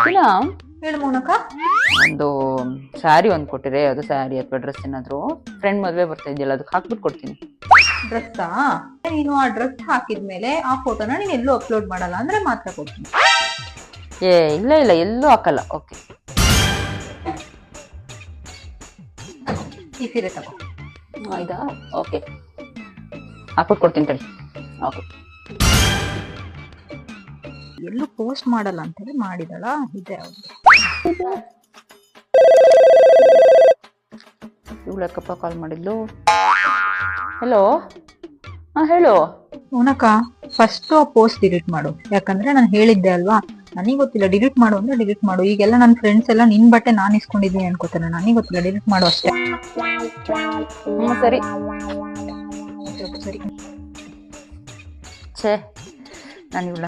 ಇನ್ನ ಹೇಳು ಮೌನಕ. ಒಂದು ಸ್ಯಾರಿ ಒಂದ್ ಕೊಟ್ಟಿರೆ, ಅದು ಸ್ಯಾರಿ ಅಥವಾ ಡ್ರೆಸ್ ಏನಾದ್ರು. ಫ್ರೆಂಡ್ ಮದ್ವೆ ಬರ್ತಾ ಇದೆಯಲ್ಲ, ಅದಕ್ಕೆ ಹಾಕ್ಬಿಟ್ಟು ಕೊಡ್ತೀನಿ. ಡ್ರೆಸ್ಸಾ? ನೀನು ಆ ಡ್ರೆಸ್ ಹಾಕಿದ್ಮೇಲೆ ಆ ಫೋಟೋನ ನೀನು ಎಲ್ಲೂ ಅಪ್ಲೋಡ್ ಮಾಡಲ್ಲ ಅಂದ್ರೆ ಮಾತ್ರ ಕೊಡ್ತೀನಿ. ಇಲ್ಲ ಇಲ್ಲ, ಎಲ್ಲೂ ಹಾಕಲ್ಲ. ಓಕೆ, ಈ ಸೀರೆ ತಗೋ. ಆಯ್ತಾ? ಓಕೆ, ಹಾಕ್ಬಿಟ್ಟು ಕೊಡ್ತೀನಿ ತಡಿ. ಓಕೆ, ಎಲ್ಲೂ ಪೋಸ್ಟ್ ಮಾಡಲ್ಲ ಅಂತೇಳಿ ಮಾಡಿದಳ ಇದೆ ಅವ್ರಿಗೆ. ಇವಳಕ್ಕಪ್ಪ ಕಾಲ್ ಮಾಡಿದ್ಲು. ಹಲೋ, ಹೇಳು. ಮೌನಕ, ಫಸ್ಟ್ ಆ ಪೋಸ್ಟ್ ಡಿಲೀಟ್ ಮಾಡು. ಯಾಕಂದ್ರೆ ನಾನು ಹೇಳಿದ್ದೆ ಅಲ್ವಾ, ನನಗೆ ಗೊತ್ತಿಲ್ಲ, ಡಿಲೀಟ್ ಮಾಡು ಅಂದ್ರೆ ಡಿಲೀಟ್ ಮಾಡು. ಈಗೆಲ್ಲ ನನ್ನ ಫ್ರೆಂಡ್ಸ್ ಎಲ್ಲ ನಿನ್ ಬಟ್ಟೆ ನಾನು ಇಸ್ಕೊಂಡಿದ್ದೀನಿ ಅನ್ಕೋತಾರೆ, ನನಗೆ ಗೊತ್ತಿಲ್ಲ, ಡಿಲೀಟ್ ಮಾಡು ಅಷ್ಟೇ. ಸರಿ. ಸರಿ. ಛೇ, ನಾನು ಇವಳ